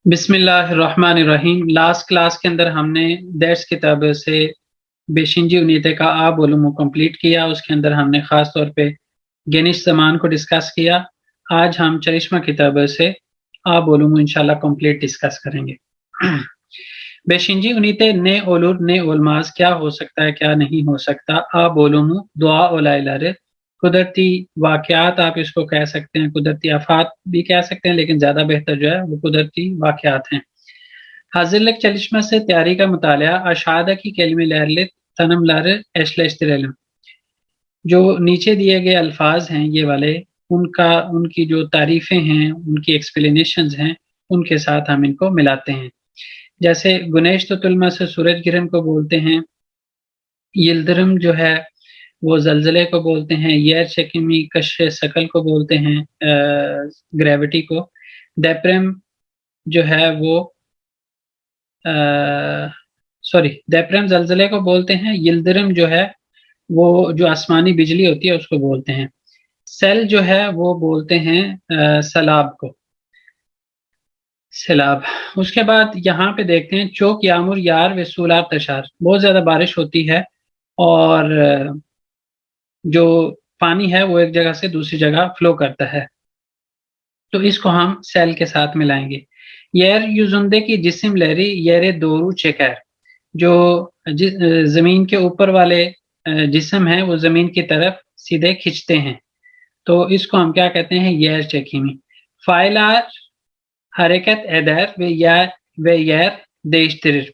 बिस्मिल्लाहिर्रहमानिर्रहीम। Last class के अंदर हमने दर्स किताब से बेशिंजी उनीते का आब उलूम कंप्लीट किया। उसके अंदर हमने ख़ास तौर पे गेनिश ज़मान को डिस्कस किया। आज हम चरिश्मा किताब से आब उलूम इंशाल्लाह कंप्लीट डिस्कस करेंगे। बेशिंजी उनीते ने ओलूर ने ओलमाज क्या हो सकता है क्या नहीं हो सकता। आब उलूम दुआ उलाइलारे कुदरती वाक़यात आप इसको कह सकते हैं, कुदरती आफात भी कह सकते हैं, लेकिन ज़्यादा बेहतर जो है वो कुदरती वाक़यात हैं। हाजिर चलिश्मा से तैयारी का मुतालिया अशादा की कलमे लहरले तनम लार एशलेश्तरलम। जो नीचे दिए गए अल्फाज हैं ये वाले, उनका उनकी जो तारीफें हैं, उनकी एक्सप्लेनेशंस हैं, उनके साथ हम इनको मिलाते हैं। जैसे गुनेश तो तुलमा से सूरज गिरन को बोलते हैं, यिल्दरम जो है वो जलजले को बोलते हैं, यर शकीमी कश शकल को बोलते हैं, ग्रेविटी को। डेप्रेम जो है वो सॉरी डेप्रेम जलजले को बोलते हैं। यिल्दरम जो है वो जो आसमानी बिजली होती है उसको बोलते हैं। सेल जो है वो बोलते हैं सैलाब को, सैलाब। उसके बाद यहाँ पे देखते हैं चोक यामुर यार व सूलाब तशार। बहुत ज्यादा बारिश होती है और जो पानी है वो एक जगह से दूसरी जगह फ्लो करता है, तो इसको हम सेल के साथ मिलाएंगे। यर युजुंदे की जिस्म लहरी यर दोरू चेकर। जो जमीन के ऊपर वाले जिस्म है वो जमीन की तरफ सीधे खींचते हैं, तो इसको हम क्या कहते हैं, यर चेकीमी। फाइलार हरकत एदर वे यर देशतर।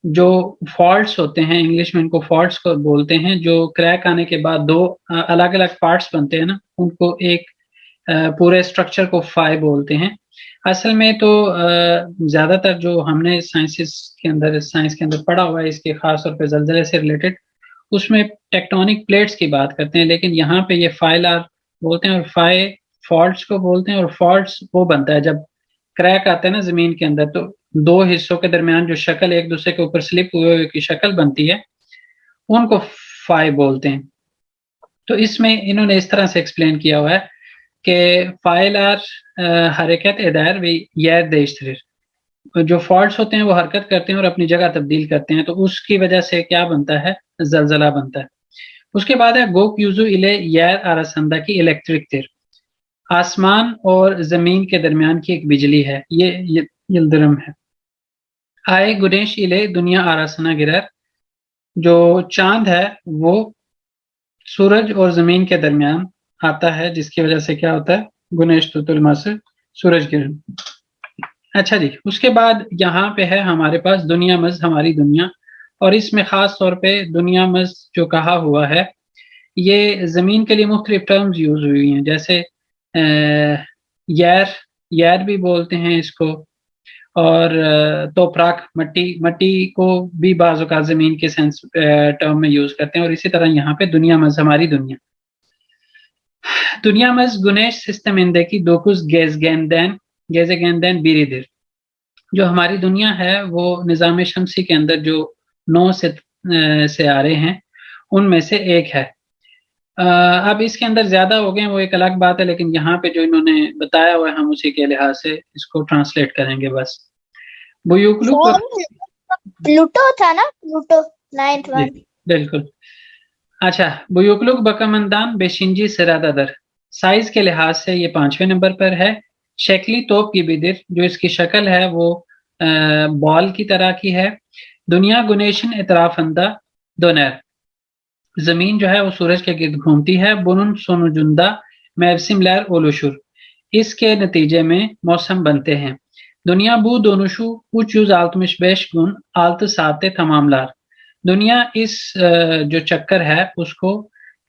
जो फॉल्ट्स होते हैं, इंग्लिश में इनको फॉल्ट्स को बोलते हैं, जो क्रैक आने के बाद दो अलग अलग पार्ट्स बनते हैं ना, उनको एक पूरे स्ट्रक्चर को फाई बोलते हैं। असल में तो ज्यादातर जो हमने साइंस के अंदर पढ़ा हुआ है इसके खास तौर पे जलजले से रिलेटेड, उसमें टेक्टोनिक प्लेट्स की बात करते हैं, लेकिन यहाँ पे ये फाइल आर बोलते हैं और फाई फॉल्ट्स को बोलते हैं। और फॉल्ट्स वो बनता है जब क्रैक आता है ना जमीन के अंदर, तो दो हिस्सों के दरमियान जो शक्ल एक दूसरे के ऊपर स्लिप हुए की शक्ल बनती है, उनको फाई बोलते हैं। तो इसमें इन्होंने इस तरह से एक्सप्लेन किया हुआ है कि फाइल आर हरकत एदार व यर देशतर। जो फॉल्ट्स होते हैं वो हरकत करते हैं और अपनी जगह तब्दील करते हैं, तो उसकी वजह से क्या बनता है, जलजला बनता है। उसके बाद है गोक यूजू इले यर आरासंदा की इलेक्ट्रिक तिर। आसमान और जमीन के दरमियान की एक बिजली है, ये यिल्दरम है। आए गुनेश इले दुनिया आरासना गिरर। जो चांद है वो सूरज और जमीन के दरमियान आता है, जिसकी वजह से क्या होता है, गुनेश तुलमा से सूरज गिरन। अच्छा जी, उसके बाद यहाँ पे है हमारे पास दुनिया मज हमारी दुनिया, और इसमें खास तौर पे दुनिया मज जो कहा हुआ है ये जमीन के लिए मुख्तलिफ टर्म्स यूज हुई हैं। जैसे यार, यार भी बोलते हैं इसको, और तोपराक मट्टी, मट्टी को भी बाज़ औक़ात जमीन के सेंस टर्म में यूज करते हैं। और इसी तरह यहाँ पे दुनिया मज हमारी दुनिया। दुनिया मज गुनेश सिस्टम इंदे दोकुस गेजेगेंदेन बीरिदिर। जो हमारी दुनिया है वो निज़ाम शमसी के अंदर जो 9 से आ रहे हैं उनमें से एक है। अब इसके अंदर ज्यादा हो गए वो एक अलग बात है, लेकिन यहाँ पे जो इन्होंने बताया हुआ है हम उसी के लिहाज से इसको ट्रांसलेट करेंगे बस। बुयुकलू प्लूटो था ना, प्लूटो नाइन्थ वन। बिल्कुल। अच्छा, बुयुकलुक बकमंदान बेशिंजी सिरादादर। साइज के लिहाज से ये 5वें नंबर पर है। शक्ली तोप की बिदिर, जो इसकी शक्ल है वो बॉल की तरह की है। दुनिया गुनेशन इतराफंदा दोनर। जमीन जो है वो सूरज के गिर्द घूमती है। बुनुन सोनुजुंदा मैवसिम लैर ओलुशुर। इसके नतीजे में मौसम बनते हैं। दुनिया बू दोनुशु उच यूज आल्तमिश बेश गुन आल्त साते तमामलार। दुनिया इस जो चक्कर है उसको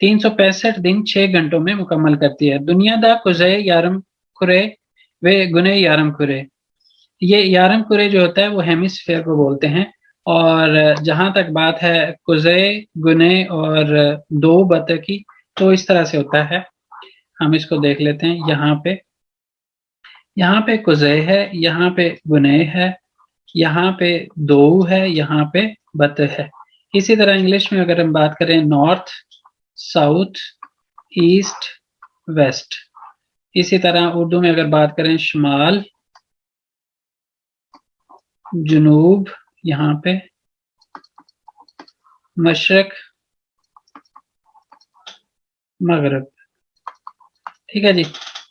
365 दिन 6 घंटों में मुकम्मल करती है। दुनिया दा कुजे यारम कुरे वे गुने यारम कुरे। ये यारम कुरे जो होता है वो हेमिस्फेयर को बोलते हैं। और जहां तक बात है कुजे, गुने और दो बत की, तो इस तरह से होता है। हम इसको देख लेते हैं। यहाँ पे कुजे है, यहाँ पे गुने है, यहाँ पे दो है, यहाँ पे बत है। इसी तरह इंग्लिश में अगर हम बात करें नॉर्थ, साउथ, ईस्ट, वेस्ट। इसी तरह उर्दू में अगर बात करें शुमाल, जुनूब यहाँ पे, मशरक, मगरब। ठीक है जी।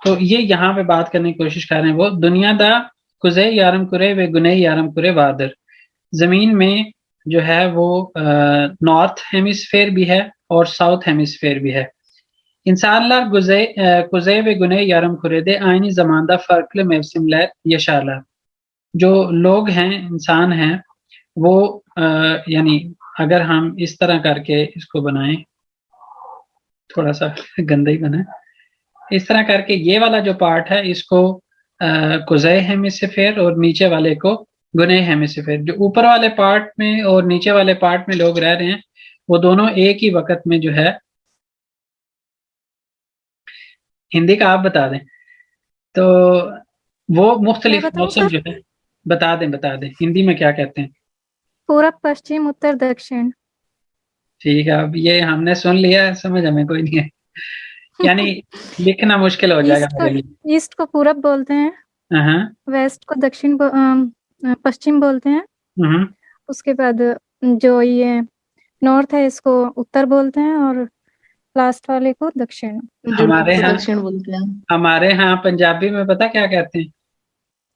तो ये यहाँ पे बात करने की कोशिश कर रहे हैं वो, दुनिया दा कुजे यारम कुरे वे गुने यारम कुरे वादर। जमीन में जो है वो नॉर्थ हेमिस्फेयर भी है और साउथ हेमिस्फेयर भी है। İnsanlar kuzey ve güney yarımkürede aynı zamanda farklı mevsimler yaşarlar. जो लोग हैं, इंसान हैं, वो यानी अगर हम इस तरह करके इसको बनाएं, थोड़ा सा गंदा ही बना है, इस तरह करके ये वाला जो पार्ट है इसको कुजै हेमिस्फेयर और नीचे वाले को गुने हेमिस्फेयर। जो ऊपर वाले पार्ट में और नीचे वाले पार्ट में लोग रह रहे हैं वो दोनों एक ही वक्त में जो है, हिंदी का आप बता दें तो वो मैं मुख्तलिफ बताऊं मौसम सर? जो है, बता दें हिंदी में क्या कहते हैं। पूरब, पश्चिम, उत्तर, दक्षिण। ठीक है, अब ये हमने सुन लिया, समझ हमें कोई नहीं है, यानी लिखना मुश्किल हो जाएगा ईस्ट मेरे लिए। को ईस्ट को पूरब बोलते हैं, हाँ। वेस्ट को दक्षिण पश्चिम बोलते हैं। हम्म। उसके बाद जो ये नॉर्थ है इसको उत्तर बोलते हैं और लास्ट वाले को दक्षिण। हमारे यहाँ दक्षिण बोलते हैं। हमारे यहाँ पंजाबी में पता क्या कहते हैं?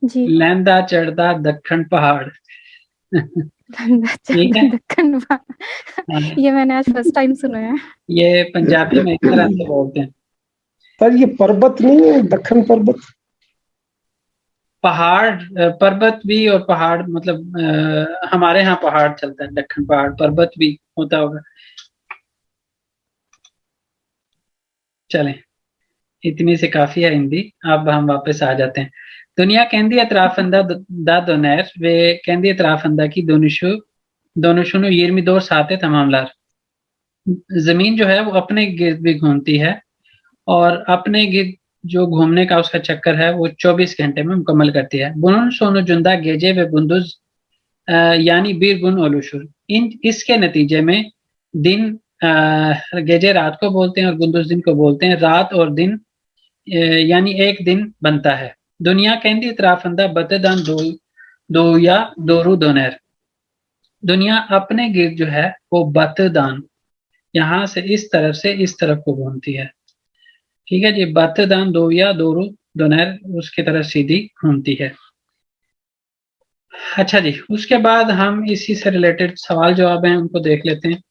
जी। लैंदा चढ़दा दखन पहाड़। ठीक है। दक्षिण हाँ, ये मैंने आज फर्स्ट टाइम सुना है। ये पंजाबी में इस तरह से बोलते हैं। पर ये पर्वत नहीं है, दखन पर्वत? पहाड़, पर्वत भी और पहाड़, मतलब हमारे यहाँ पहाड़ चलता है, दक्खन पहाड़, पर्वत भी होता होगा। चलें, इतनी से काफी है हिंदी, अब हम वापस आ जाते हैं। दुनिया कहती अतराफंदा दा दोनैर वे कहती अतराफंदा की दोनोशुनु यिर्मी दौर साथे तमामलार। जमीन जो है वो अपने गिर्द भी घूमती है और अपने गिर्द जो घूमने का उसका चक्कर है वो 24 घंटे में मुकम्मल करती है। बुनुन सोनो जुंदा गेजे व बुंदुज यानी बीर गुन ओलुशुर। इसके नतीजे में दिन, गेजे रात को बोलते हैं और गुंदुज दिन को बोलते हैं। रात और दिन यानी एक दिन बनता है। दुनिया कहती इतराफंदा बतदान दो या दोरू दोनैर। दुनिया अपने गिर्द जो है वो बतदान, यहां से इस तरफ से इस तरफ को घूमती है। ठीक है जी, बतदान दो या दोरू दोनैर उसकी तरफ सीधी घूमती है। अच्छा जी, उसके बाद हम इसी से रिलेटेड सवाल जवाब हैं उनको देख लेते हैं।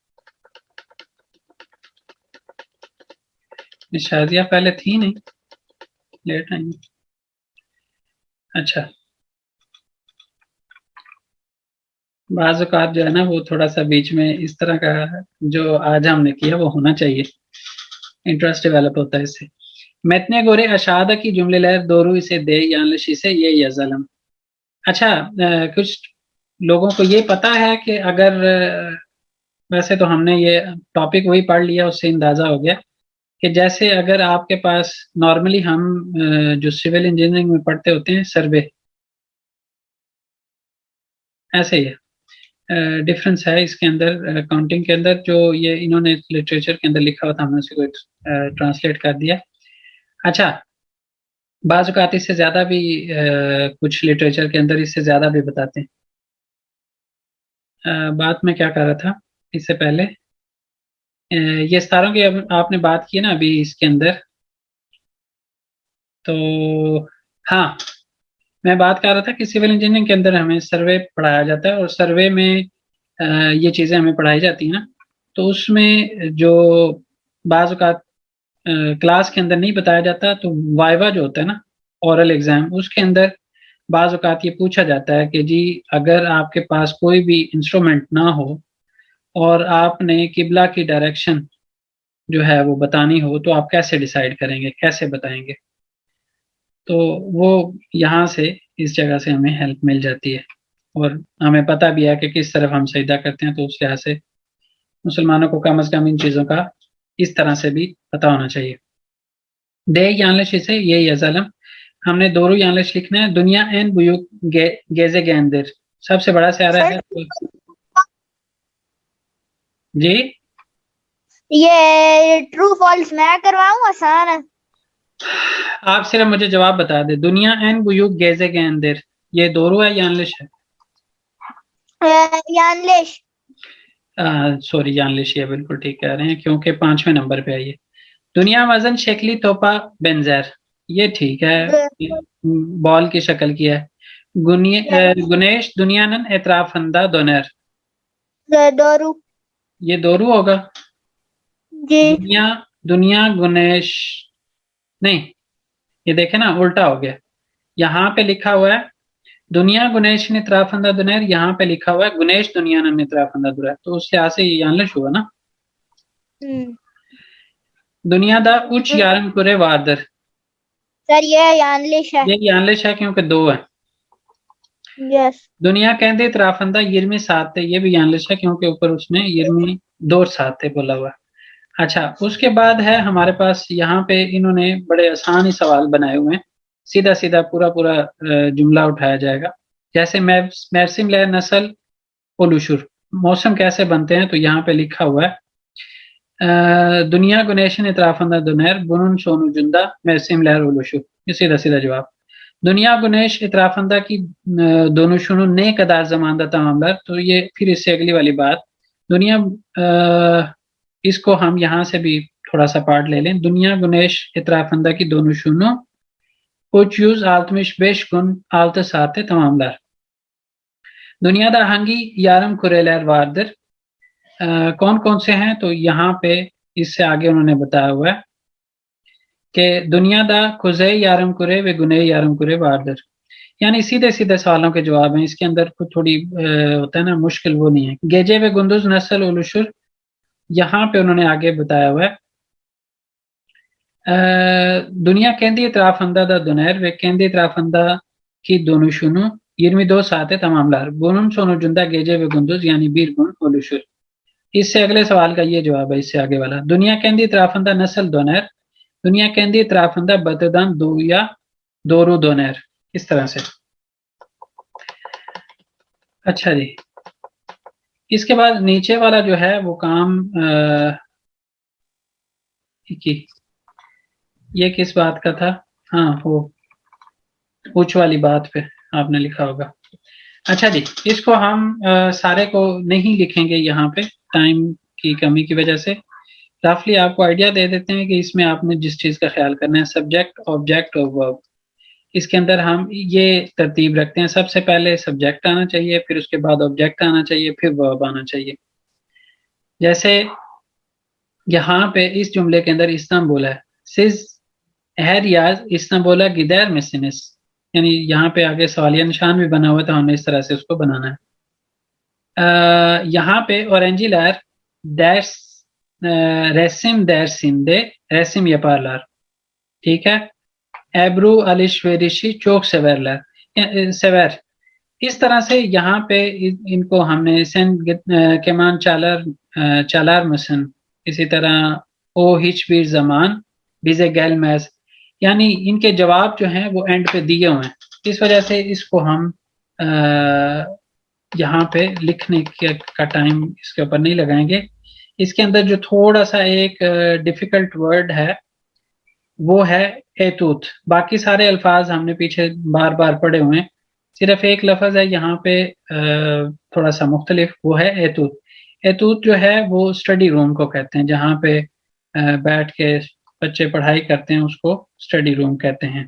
शादिया पहले थी नहीं, लेट आई। अच्छा, बाज़ औक़ात जो है ना वो थोड़ा सा बीच में इस तरह का जो आज हमने किया वो होना चाहिए, इंटरेस्ट डेवलप होता है इससे। मैतने गोरे अशादा की जुमले लहर दोरू इसे दे या लशी से ये यज़लम। अच्छा, कुछ लोगों को ये पता है कि अगर वैसे तो हमने ये टॉपिक वही पढ़ लिया, उससे अंदाजा हो गया कि जैसे अगर आपके पास नॉर्मली हम जो सिविल इंजीनियरिंग में पढ़ते होते हैं सर्वे, ऐसे ही है। डिफरेंस है इसके अंदर, अकाउंटिंग के अंदर जो ये इन्होंने लिटरेचर के अंदर लिखा हुआ था हमने उसी को ट्रांसलेट कर दिया। अच्छा, बाज़ औक़ात इससे ज़्यादा भी कुछ लिटरेचर के अंदर इससे ज़्यादा भी बताते हैं। बात मैं क्या कर रहा था इससे पहले, ये सितारों की आपने बात की ना अभी इसके अंदर, तो हाँ, मैं बात कर रहा था कि सिविल इंजीनियरिंग के अंदर हमें सर्वे पढ़ाया जाता है और सर्वे में ये चीज़ें हमें पढ़ाई जाती हैं ना, तो उसमें जो बाज़ औक़ात क्लास के अंदर नहीं बताया जाता, तो वाइवा जो होता है ना, ओरल एग्जाम, उसके अंदर बाज़ औक़ात ये पूछा जाता है कि जी अगर आपके पास कोई भी इंस्ट्रूमेंट ना हो और आपने किबला की डायरेक्शन जो है वो बतानी हो तो आप कैसे डिसाइड करेंगे, कैसे बताएंगे। तो वो यहाँ से इस जगह से हमें हेल्प मिल जाती है और हमें पता भी है कि किस तरफ हम सजदा करते हैं, तो उस लिहाज से मुसलमानों को कम अज़ कम इन चीज़ों का इस तरह से भी पता होना चाहिए। दे यांलिश से ये यज़लम, हमने दोरू यांलिश लिखना है। दुनिया एन बुयुक गेजे गेंदर, सबसे बड़ा स्यारा है जी। ये ट्रू फॉल्स मैं करवाऊं, आसान है। आप सिर्फ मुझे जवाब बता दे। दुनिया एन बुयुक गेजे गेंदर, ये दोरू है या इंग्लिश है? यानलेश। सॉरी, जानलिश, ये बिल्कुल ठीक कह रहे हैं क्योंकि 5वें नंबर पे आई है। दुनिया वजन शक्ली तोपा बेंजर, ये ठीक है, बॉल की शक्ल की है। गुनेश दुनियानन एतराफंदा दोनर, दोरू। ये दोरू होगा। जी। दुनिया दुनिया गुनेश, नहीं, ये देखे ना, उल्टा हो गया। यहाँ पे लिखा हुआ है दुनिया गुनेश नित्राफंदा दुनैर, यहाँ पे लिखा हुआ है गुनेश दुनिया नित्राफंदा दुनैर, तो उस लिहाज से ये यानलिश हुआ ना। दुनिया दा उच्च यारम कुरे वारदर, सर ये यानलिश है। ये यानलिश है क्योंकि 2 है। यस। दुनिया कहते त्राफंदा यिरमी सात थे, ये भी यानलिश है क्योंकि ऊपर उसमें यिरमी 2 और 7 थे बोला हुआ। अच्छा, उसके बाद है हमारे पास यहाँ पे इन्होंने बड़े आसान ही सवाल बनाए हुए हैं, सीधा सीधा पूरा पूरा जुमला उठाया जाएगा। जैसे मैरसिम लहर नस्ल ओलुशुर, मौसम कैसे बनते हैं, तो यहाँ पे लिखा हुआ है दुनिया गुनेशन इतराफंदा दुनैर बुनुन सोनू जुंदा मैरसिम लहर ओलुशुर, ये सीधा सीधा जवाब। दुनिया गुनेश इतराफंदा की दोनों शुनु ने कदार जमानदा तमामदार, तो ये फिर इससे अगली वाली बात। दुनिया इसको हम यहाँ से भी थोड़ा सा पार्ट ले लें। दुनिया गुनेश इतराफंदा की दोनों शुनु कुछ यूज आल्तमिश बेश गुन आल्त साते तमामदार। दुनिया दा हंगी यारम कुरेलर वारदर, कौन कौन से हैं, तो यहाँ पे इससे आगे उन्होंने बताया हुआ है कि दुनिया दा खुजे यारम कुरे वे गुने यारम कुरे वारदर, यानी सीधे सीधे सवालों के जवाब हैं, इसके अंदर कुछ थोड़ी होता है ना, मुश्किल वो नहीं है। गेजे वे गुंदुज नस्ल उलुशुर, यहाँ पे उन्होंने आगे बताया हुआ है दुनिया केंदी इतराफंदा दा दुनैर वे केंदी इतराफंदा की दोनों शुनु यिरमी 2 साते तमामलार बुनुन सोनो जुंदा गेजे वे गुंदुज, यानी बीर गुन उलुशुर। इससे अगले सवाल का ये जवाब है, इससे आगे वाला। दुनिया केंदी इतराफंदा नस्ल दोनैर, दुनिया केंदी इतराफंदा बतदान दो या दोरू दोनैर, इस तरह से। अच्छा जी, इसके बाद नीचे वाला जो है वो काम ये किस बात का था, हाँ वो उच्च वाली बात पे आपने लिखा होगा। अच्छा जी, इसको हम सारे को नहीं लिखेंगे यहाँ पे टाइम की कमी की वजह से, रफली आपको आइडिया दे देते हैं कि इसमें आपने जिस चीज का ख्याल करना है, सब्जेक्ट ऑब्जेक्ट और वर्ब। इसके अंदर हम ये तरतीब रखते हैं, सबसे पहले सब्जेक्ट आना चाहिए, फिर उसके बाद ऑब्जेक्ट आना चाहिए, फिर वर्ब आना चाहिए। जैसे यहाँ पे इस जुमले के अंदर इस्तांबुल है, सिज है रियाज इस्तांबुला गिदैर मिसिनिस, यानी यहाँ पे आगे सवालिया निशान भी बना हुआ था, हमने इस तरह से उसको बनाना है। यहाँ पे ऑरेंजी लहर डैश रेसिम दैर सिंदे रेसिम यपारलार, ठीक है। एब्रू अलिश्वेरिशी चौक सेवर सेवर, इस तरह से यहाँ पे इनको हमने सेंट केमान चालर चालार मसन, इसी तरह ओ हिच बीर जमान बीजे गैल मैस, यानी इनके जवाब जो हैं वो एंड पे दिए हुए हैं, इस वजह से इसको हम यहाँ पे लिखने का टाइम इसके ऊपर नहीं लगाएंगे। इसके अंदर जो थोड़ा सा एक डिफिकल्ट वर्ड है वो है एतूत, बाकी सारे अल्फाज हमने पीछे बार बार पढ़े हुए हैं, सिर्फ एक लफ्ज है यहाँ पे थोड़ा सा मुख्तलिफ, वो है एतूत। एतूत जो है वो स्टडी रूम को कहते हैं, जहाँ पे बैठ के बच्चे पढ़ाई करते हैं, उसको स्टडी रूम कहते हैं।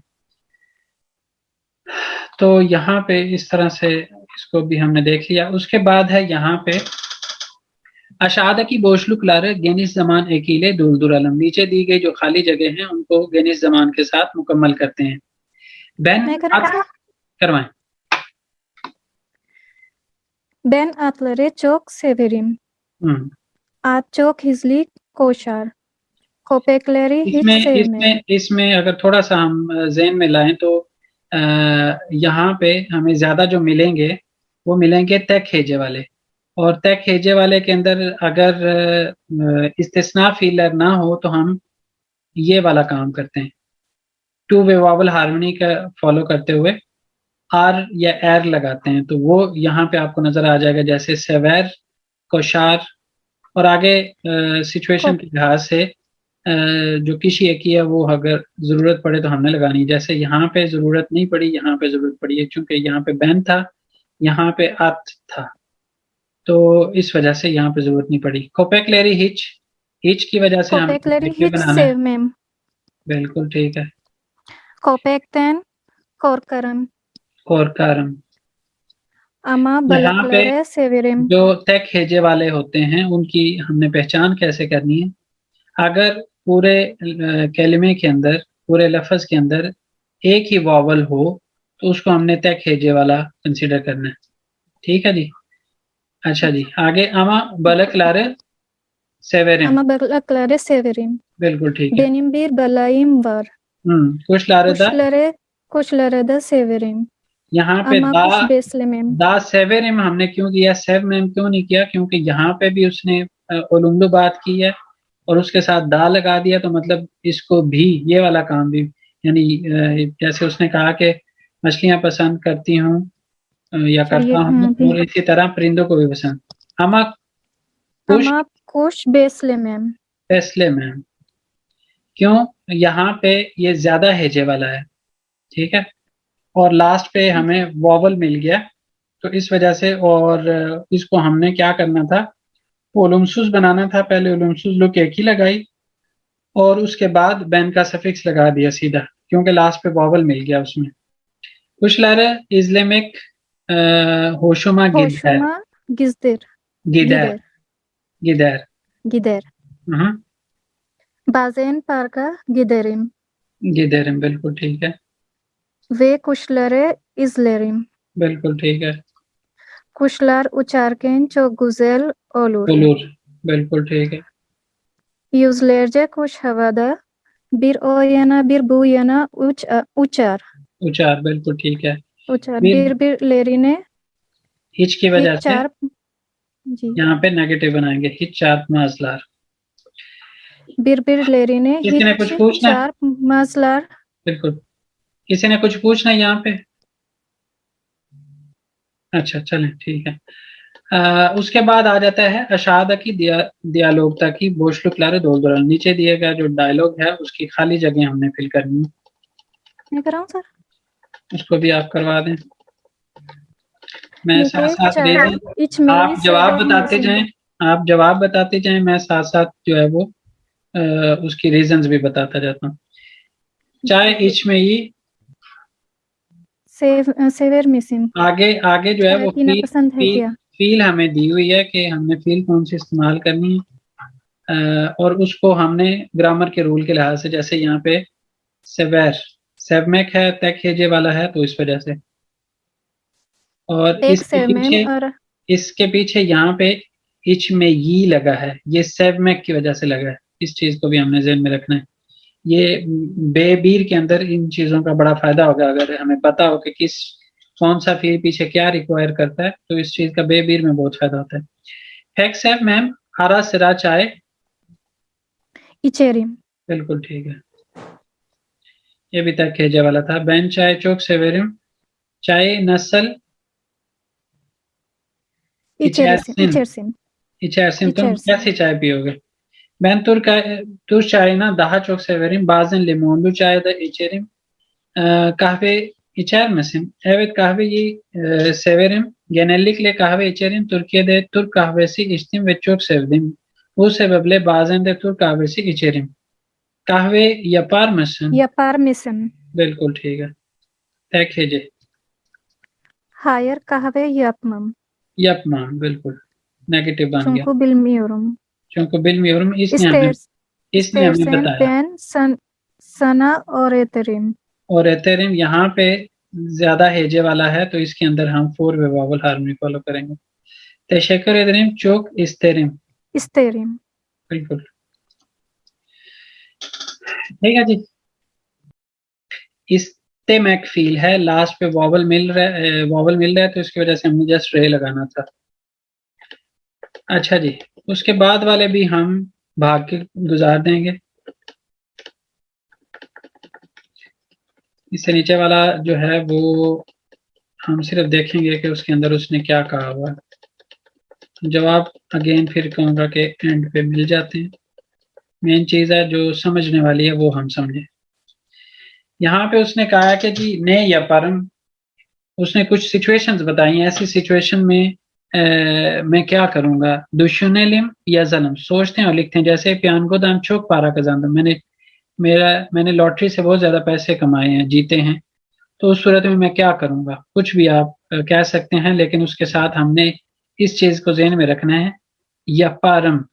तो यहाँ पे इस तरह से इसको भी हमने देख लिया। उसके बाद है यहाँ पे अशादा की बोशलुक लारे गेनिस जमान एकीले दूर दूर अलम, नीचे दी गई जो खाली जगह हैं उनको गेनिस जमान के साथ मुकम्मल करते हैं। बेन करवाएं। बेन आतलरे चौक सेवेरिम आत चौक हिजली कोशार कोपेक्लेरी इसमें अगर थोड़ा सा हम ज़हन में लाएं तो यहाँ पे हमें ज्यादा जो मिलेंगे वो मिलेंगे तय खेजे वाले, और तय खेजे वाले के अंदर अगर इस्तिस्ना फीलर ना हो तो हम ये वाला काम करते हैं, टू वे वावल हार्मनी का फॉलो करते हुए आर या एर लगाते हैं, तो वो यहाँ पे आपको नजर आ जाएगा, जैसे सेवेर कोशार, और आगे सिचुएशन के लिहाज से जो किसी एक ही है वो अगर जरूरत पड़े तो हमने लगानी, जैसे यहाँ पे जरूरत नहीं पड़ी, यहाँ पे जरूरत पड़ी है, चूंकि यहाँ पे बैन था, यहाँ पे आत था, तो इस वजह से यहाँ पे जरूरत नहीं पड़ी। कोपेक्लेरी हिच, हिच की वजह से हमें कोपेक्लेरी adjective हिच बनाना है। Save ma'am. बिल्कुल ठीक है। कोपेक्टेन कोरकरम। कोरकारम। अमा यहाँ पे बलक्लरे सेवेरिम। जो तक हेजे वाले होते हैं उनकी हमने पहचान कैसे करनी है। अगर पूरे कलिमे के अंदर, पूरे लफ्ज के अंदर एक ही वॉवल हो तो उसको हमने तक हेजे वाला कंसीडर करना है। ठीक है जी। अच्छा जी, आगे अमा बलक्लारे सेवेरिम। अमा बलक्लरे सेवेरिम। बिल्कुल ठीक है। बेनिम्बीर बलाइम वर। कुछ लारेदा, कुछ लरेदा सेवेरिम। यहाँ पे अमा कुछ बेसलेमेम। दा सेवेरिम हमने क्यों किया, सेव मैम क्यों नहीं किया, क्योंकि यहाँ पे भी उसने ओलुंडू बात की है और उसके साथ दा लगा दिया, तो मतलब इसको भी ये वाला काम भी, यानी जैसे उसने कहा कि मछलियां पसंद करती हूँ या करता हूँ, और इसी तरह परिंदों को भी पसंद। अमा कुछ बेसलेमेम। फैसले मैम, क्यों, यहाँ पे ये ज्यादा हेजे वाला है। ठीक है, और लास्ट पे हमें वॉवल मिल गया तो इस वजह से, और इसको हमने क्या करना था, ओलुमसुस बनाना था। पहले ओलुमसुस लुक एक ही लगाई और उसके बाद बैन का सफिक्स लगा दिया सीधा, क्योंकि लास्ट पे वॉवल मिल गया उसमें। कुछ लारे इस्लामिक होशुमा गिदर। गिजदिर। गिदर गिदर। गिदर। हाँ, बाजेन पार्का गिदरिम। गिदरिम, बिल्कुल ठीक है। वे कुशलरे इजलेरिम। बिल्कुल ठीक है। कुशलार उचारकेन चो गुजेल ओलूर। ओलूर, बिल्कुल ठीक है। यूजलेरजे कुछ हवादा bir oyana bir bu yana uçar। उचार, बिल्कुल ठीक है। उचार bir लेरिने हिच की वजह से जी यहाँ पे नेगेटिव बनाएंगे, हिच चार माजलार। bir लेरिने किसी ने कुछ पूछना है? चार माजलार। बिल्कुल, किसी ने कुछ पूछना है यहाँ पे? अच्छा, चलें ठीक है। उसके बाद आ जाता है अशादा की दियालोगता की बोशलुक लारे दोल दौरान। नीचे दिए गया जो डायलॉग है उसकी खाली जगह हमने फिल करनी है। मैं कराऊं सर? उसको भी आप करवा दें, मैं साथ साथ आप जवाब बताते जाएं, आप जवाब बताते जाएं, मैं साथ साथ जो है वो उसकी रीजंस भी बताता जाता हूँ। चाहे इच में ही सेवर मिसिंग। आगे आगे जो है वो फील हमें दी हुई है कि हमने फील कौन सी इस्तेमाल करनी है, और उसको हमने ग्रामर के रूल के लिहाज से, जैसे यहाँ पे सेवेर सेवमेक है, तक हेजे वाला है, तो इस वजह से, और इसके पीछे यहाँ पे इच में ये लगा है, ये सेवमेक की वजह से लगा है। इस चीज को भी हमने ज़हन में रखना है। ये बेबीर के अंदर इन चीजों का बड़ा फायदा होगा, अगर हमें पता हो कि कौन सा फील पीछे क्या रिक्वायर करता है, तो इस चीज का बेबीर में बहुत फायदा होता है। फैक्स है मैम, हरा सिरा चाय इचेरिम। बिल्कुल ठीक है, ये भी तक हेजे वाला था। बैन चाय चौक सेवेरिम। चाय नस्ल इचेरसिम। तुम कैसी चाय पियोगे? Ben Tur çayına daha çok severim. Bazen limonlu çay da içerim. Kahve içer misin? Evet, kahveyi severim. Genellikle kahve içerim. Türkiye'de Türk kahvesi içtim ve çok sevdim. Bu sebeple bazen de Türk kahvesi içerim. Kahve yapar mısın? Yapar mısın? बिल्कुल ठीक है। tek hece. Hayır, kahve yapmam. Yapmam, बिल्कुल negative बन गया। Çünkü bilmiyorum. Çünkü bilmiyorum, इसने हमें बताया। Ben sana öğretirim। और एथेरिम यहाँ पे ज्यादा हेजे वाला है, तो इसके अंदर हम 4 वे वॉवल हार्मनी फॉलो करेंगे। तेशक्कर एथेरिम चोक इस्तेरिम। बिल्कुल ठीक है जी। इस्तेमैक फील है, लास्ट पे वॉवल मिल रहा है, तो इसकी वजह से हमने जस्ट रे लगाना था। अच्छा जी, उसके बाद वाले भी हम भाग के गुजार देंगे। इससे नीचे वाला जो है वो हम सिर्फ देखेंगे कि उसके अंदर उसने क्या कहा हुआ है। जवाब अगेन फिर कहूँगा कि एंड पे मिल जाते हैं। मेन चीज है जो समझने वाली है वो हम समझे। यहाँ पे उसने कहा है कि जी ने या परम, उसने कुछ सिचुएशंस बताई हैं। ऐसी सिचुएशन में मैं क्या करूंगा, दुश्मनेलिम या जलम, सोचते हैं और लिखते हैं। जैसे प्यानगोदान चौक पारा कजांदम, मैंने लॉटरी से बहुत ज्यादा पैसे कमाए हैं, जीते हैं, तो उस सूरत में मैं क्या करूंगा, कुछ भी आप कह सकते हैं, लेकिन उसके साथ हमने इस चीज को ज़हन में रखना है। यपारम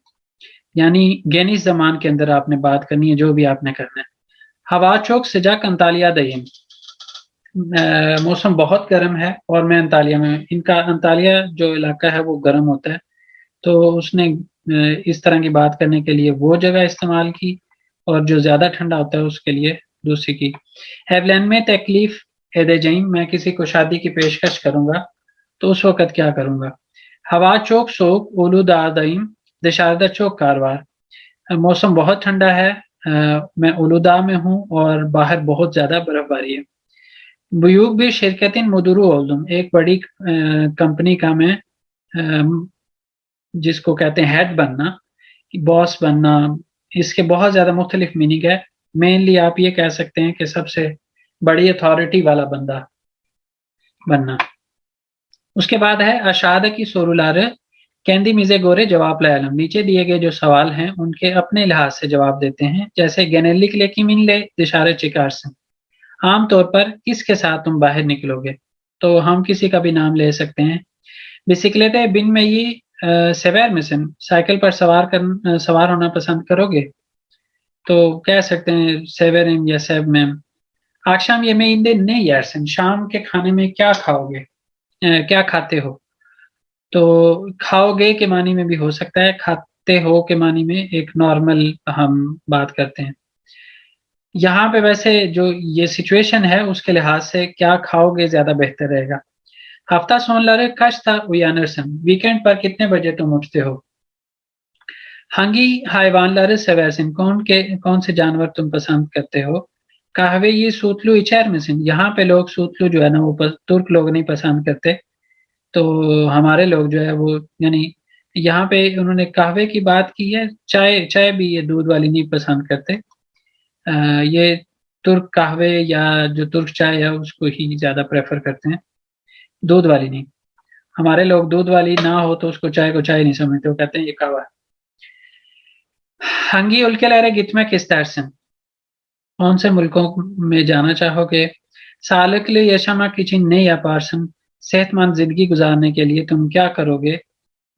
यानी गैनिस जमान के अंदर आपने बात करनी है, जो भी आपने करना है। हवा चौक सजाक अंतालिया दयम, मौसम बहुत गर्म है और मैं अंतालिया में, इनका अंतालिया जो इलाका है वो गर्म होता है, तो उसने इस तरह की बात करने के लिए वो जगह इस्तेमाल की, और जो ज्यादा ठंडा होता है उसके लिए दूसरी की। हैवलैन में तकलीफ एदेजईम, मैं किसी को शादी की पेशकश करूंगा, तो उस वक्त क्या करूंगा। हवा चौक सोक ओलू दादईम दशारदा चौक कारवार, मौसम बहुत ठंडा है, मैं ओलूदा में हूँ और बाहर बहुत ज्यादा बर्फबारी है। बुयूक भी शिरकतिन मुदुरु ओल्दुम, एक बड़ी कंपनी का मैं जिसको कहते हैं हेड बनना, बॉस बनना, इसके बहुत ज्यादा मुख्तलिफ मीनिंग है। मेनली आप ये कह सकते हैं कि सबसे बड़ी अथॉरिटी वाला बंदा बनना। उसके बाद है अशाद की सोरुलार कैंदी मिजे गोरे जवाब लायालम, नीचे दिए गए जो सवाल हैं उनके अपने लिहाज से जवाब देते हैं। जैसे गेनेलिक लेकी मिन ले दिशारे चिकार से, आमतौर पर किसके साथ तुम बाहर निकलोगे, तो हम किसी का भी नाम ले सकते हैं। बिसिकलेटे बिन में ये सेवेर मिशन, साइकिल पर सवार होना पसंद करोगे, तो कह सकते हैं सेवेरिन या सेव मैम। आशाम ये में इंदे ने यारसन, शाम के खाने में क्या खाओगे, क्या खाते हो, तो खाओगे के मानी में भी हो सकता है, खाते हो के मानी में एक नॉर्मल हम बात करते हैं। यहाँ पे वैसे जो ये सिचुएशन है उसके लिहाज से क्या खाओगे ज्यादा बेहतर रहेगा। हफ्ता सोनलारे कश था उयानरसन, वीकेंड पर कितने बजे तुम उठते हो। हंगी हाइवान लारे सवैसिन, कौन से जानवर तुम पसंद करते हो। कहवे ये सूतलू इचैर मिसिन, यहाँ पे लोग सूतलू जो है ना वो तुर्क लोग नहीं पसंद करते, तो हमारे लोग जो है वो, यानी यहाँ पे उन्होंने कहवे की बात की है। चाय चाय भी ये दूध वाली नहीं पसंद करते, ये तुर्क कहवे या जो तुर्क चाय है उसको ही ज्यादा प्रेफर करते हैं, दूध वाली नहीं। हमारे लोग दूध वाली ना हो तो उसको चाय को चाय नहीं समझते, वो कहते हैं ये कहवा है। हंगी उल्के लहरे गित में किस तरह से, कौन से मुल्कों में जाना चाहोगे। साल के लिए यशमा किचिन नहीं या पार्सन, सेहतमंद जिंदगी गुजारने के लिए तुम क्या करोगे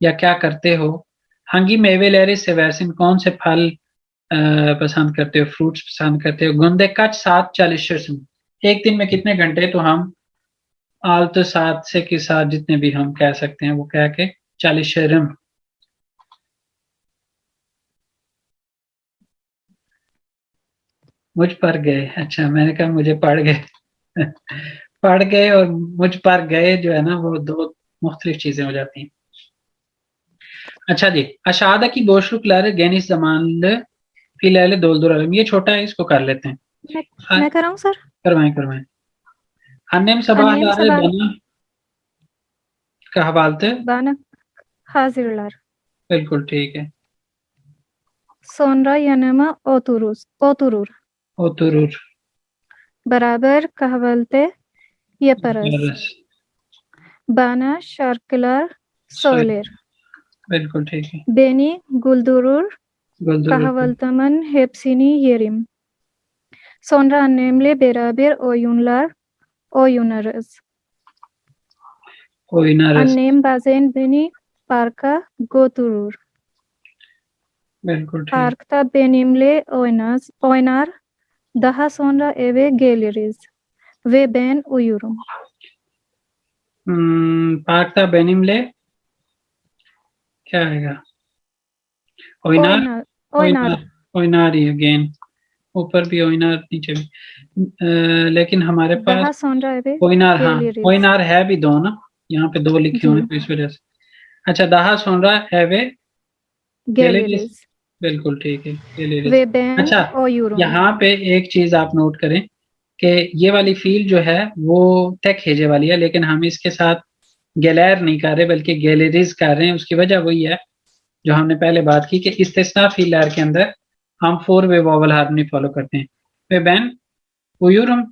या क्या करते हो। हंगी मेवे लहरे से वैसिन, कौन से फल पसंद करते हो, फ्रूट्स पसंद करते हो। गुंदे कच 7:40, एक दिन में कितने घंटे, तो हम आलत 7 से के साथ जितने भी हम कह सकते हैं वो कह के 40 शर्म। मुझ पर गए, अच्छा मैंने कहा मुझे पड़ गए पड़ गए और मुझ पर गए जो है ना वो दो मुख्तलिफ चीजें हो जाती हैं। अच्छा जी, अशादा की बोशरुक लारे गैनिस जमान फिलहाल दोल, ये छोटा है इसको कर लेते हैं। मैं कर रहा हूँ सर। करवाएं करवाएं। अन्नेम सबाह अन्नेम लारे सबाह बना का हवालते, बाना हाजिरlar. बिल्कुल ठीक है। Sonra yanıma oturur. ओतुरुर, Beraber kahvaltı yaparız. बरस, Bana şarkılar söyler. बिल्कुल ठीक है। Beni güldürür. गुलदुरुर, Kahvaltımın hepsini yerim. Sonra annemle beraber oynarız. ओइनारस, Annem bazen beni parka götürür. बिल्कुल ठीक। Parkta benimle oynar. Daha sonra eve geliriz ve ben uyurum. पाकता बेनिमले क्या आएगा, ओइनार, Oynar. ओइनार, ओइनार ही again, ऊपर भी ओइनार नीचे भी। लेकिन हमारे Daha पास sonra eve ओइनार, हाँ geliriz. ओइनार है भी दो ना, यहाँ पे दो लिखे हुए हैं जी तो इस वजह से। अच्छा, दाहा सोनरा है वे गैलेरिस, geliriz बिल्कुल ठीक है गैलेरिस। ve ben अच्छा, uyurum. यहाँ पे एक चीज आप नोट करें कि ये वाली फील जो है वो टेक हेजे वाली है, लेकिन हम इसके साथ गैलर नहीं कर रहे बल्कि गैलरीज कर रहे हैं। उसकी वजह वही है जो हमने पहले बात की कि इस्तिस्ना फीलर के अंदर हम 4 वे वॉवल हार्मनी फॉलो करते हैं। वे बैन उयूरम,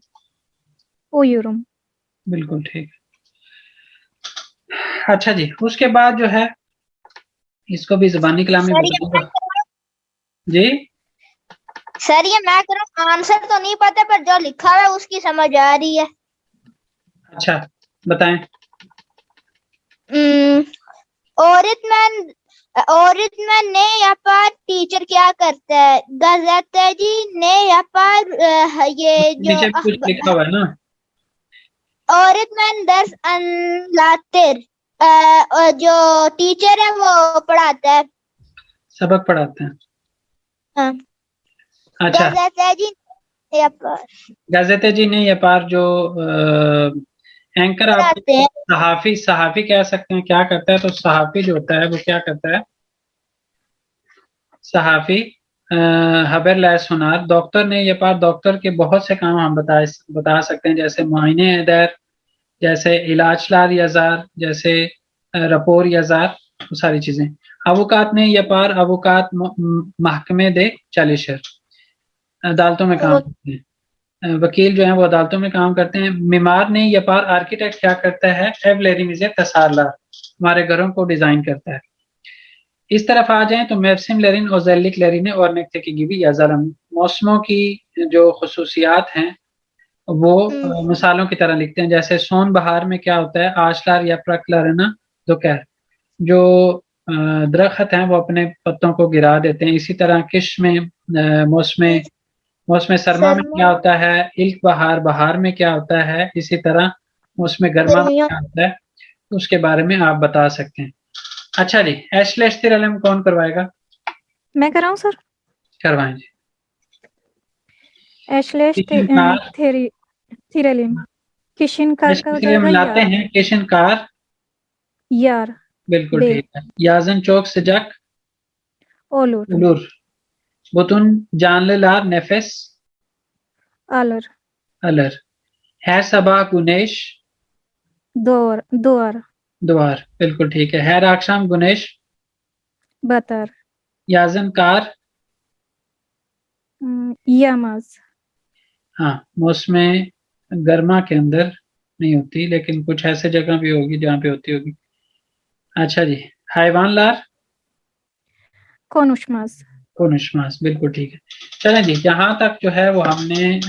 Uyurum. बिल्कुल ठीक। अच्छा जी, उसके बाद जो है इसको भी ज़बानी कलाम में सर ये बताऊंगा जी। सर ये मैं करूँ, आंसर तो नहीं पता पर जो लिखा हुआ है उसकी समझ आ रही है। अच्छा बताएं। öğretmen ne yapar, टीचर क्या करता है, gazeteci ne yapar, ये जो नीचे भी कुछ लिखा हुआ है ना। öğretmen ders anlatır, जो टीचर है वो पढ़ाता है। सबक पढ़ाते हैं। हाँ, अच्छा, gazeteci ne yapar, गाजेते जी ने ये पार जो एंकर आप पढ़ाते हैं। सहाफी कह सकते हैं, क्या करता है, तो सहाफी जो होता है वो क्या करता है, सहाफी हबर लैस हुनार। डॉक्टर ने ये पार, डॉक्टर के बहुत से काम हम बता सकते हैं, जैसे मुआयने दर, जैसे इलाज लार यजार, जैसे रपोर यजार, वो सारी चीजें। अवुकात ने ये पार, अवुकात महकमे दे चालिशर, अदालतों में काम करते हैं। वकील जो है वो अदालतों में काम करते हैं। मीमार ने ये पार, आर्किटेक्ट क्या करता है, एवलेरिमिजे तसारला, हमारे घरों को डिजाइन करता है। इस तरफ आ जाएं तो मेफसिम लेरिन, ओजेलिक लेरिन और नेक्टे की गिवी या जलम, मौसमों की जो खसूसियात हैं वो मिसालों की तरह लिखते हैं। जैसे सोन बहार में क्या होता है, आशलार या प्रकलरना दोपहर, जो दरख्त हैं वो अपने पत्तों को गिरा देते हैं। इसी तरह किश में मौसम सरमा में क्या होता है, इल्क बहार, बहार में क्या होता है। इसी तरह मौसम गर्मा में क्या होता है, उसके बारे में आप बता सकते हैं। अच्छा जी, एशलेश्तिरलम कौन करवाएगा? मैं कराऊं सर? करवाएं जी। एशलेश किशनकार, थिरेलिम, किशनकार का हो एशलेश्तिरलम जाएगा मिलाते यार। हैं, किशनकार, यार, बिल्कुल बे, ठीक है। याजन चौक सजक, ओलुर, उलूर, बुतुन जानलेलार नेफेस, आलर, अलर, है सबा गुनेश, दोर, द्वार, बिल्कुल ठीक है। है राक्षाम गुनेश, बतर, याजन कार, यामाज, हाँ मौसम गर्मा के अंदर नहीं होती, लेकिन कुछ ऐसे जगह भी होगी जहाँ पे होती होगी। अच्छा जी, हैवान लार, कोनुशमाज, कोनुशमास, बिल्कुल ठीक है। चलें जी, यहाँ तक जो है वो हमने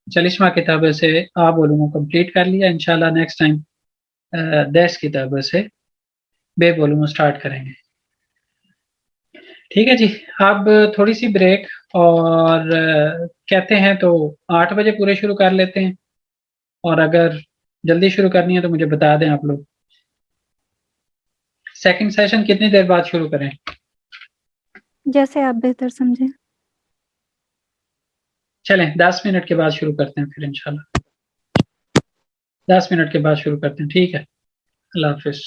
चलिश्मा किताबों से आ बोलूमों कंप्लीट कर लिया। इंशाल्लाह नेक्स्ट टाइम 10 किताबों से बे बोलूमों स्टार्ट करेंगे। ठीक है जी, अब थोड़ी सी ब्रेक, और कहते हैं तो 8 बजे पूरे शुरू कर लेते हैं, और अगर जल्दी शुरू करनी है तो मुझे बता दें आप लोग। सेकंड सेशन कितनी देर बाद शुरू करें? जैसे आप बेहतर समझें। चलें 10 मिनट के बाद शुरू करते हैं फिर इंशाल्लाह। 10 मिनट के बाद शुरू करते हैं, ठीक है। अल्लाह हाफिज।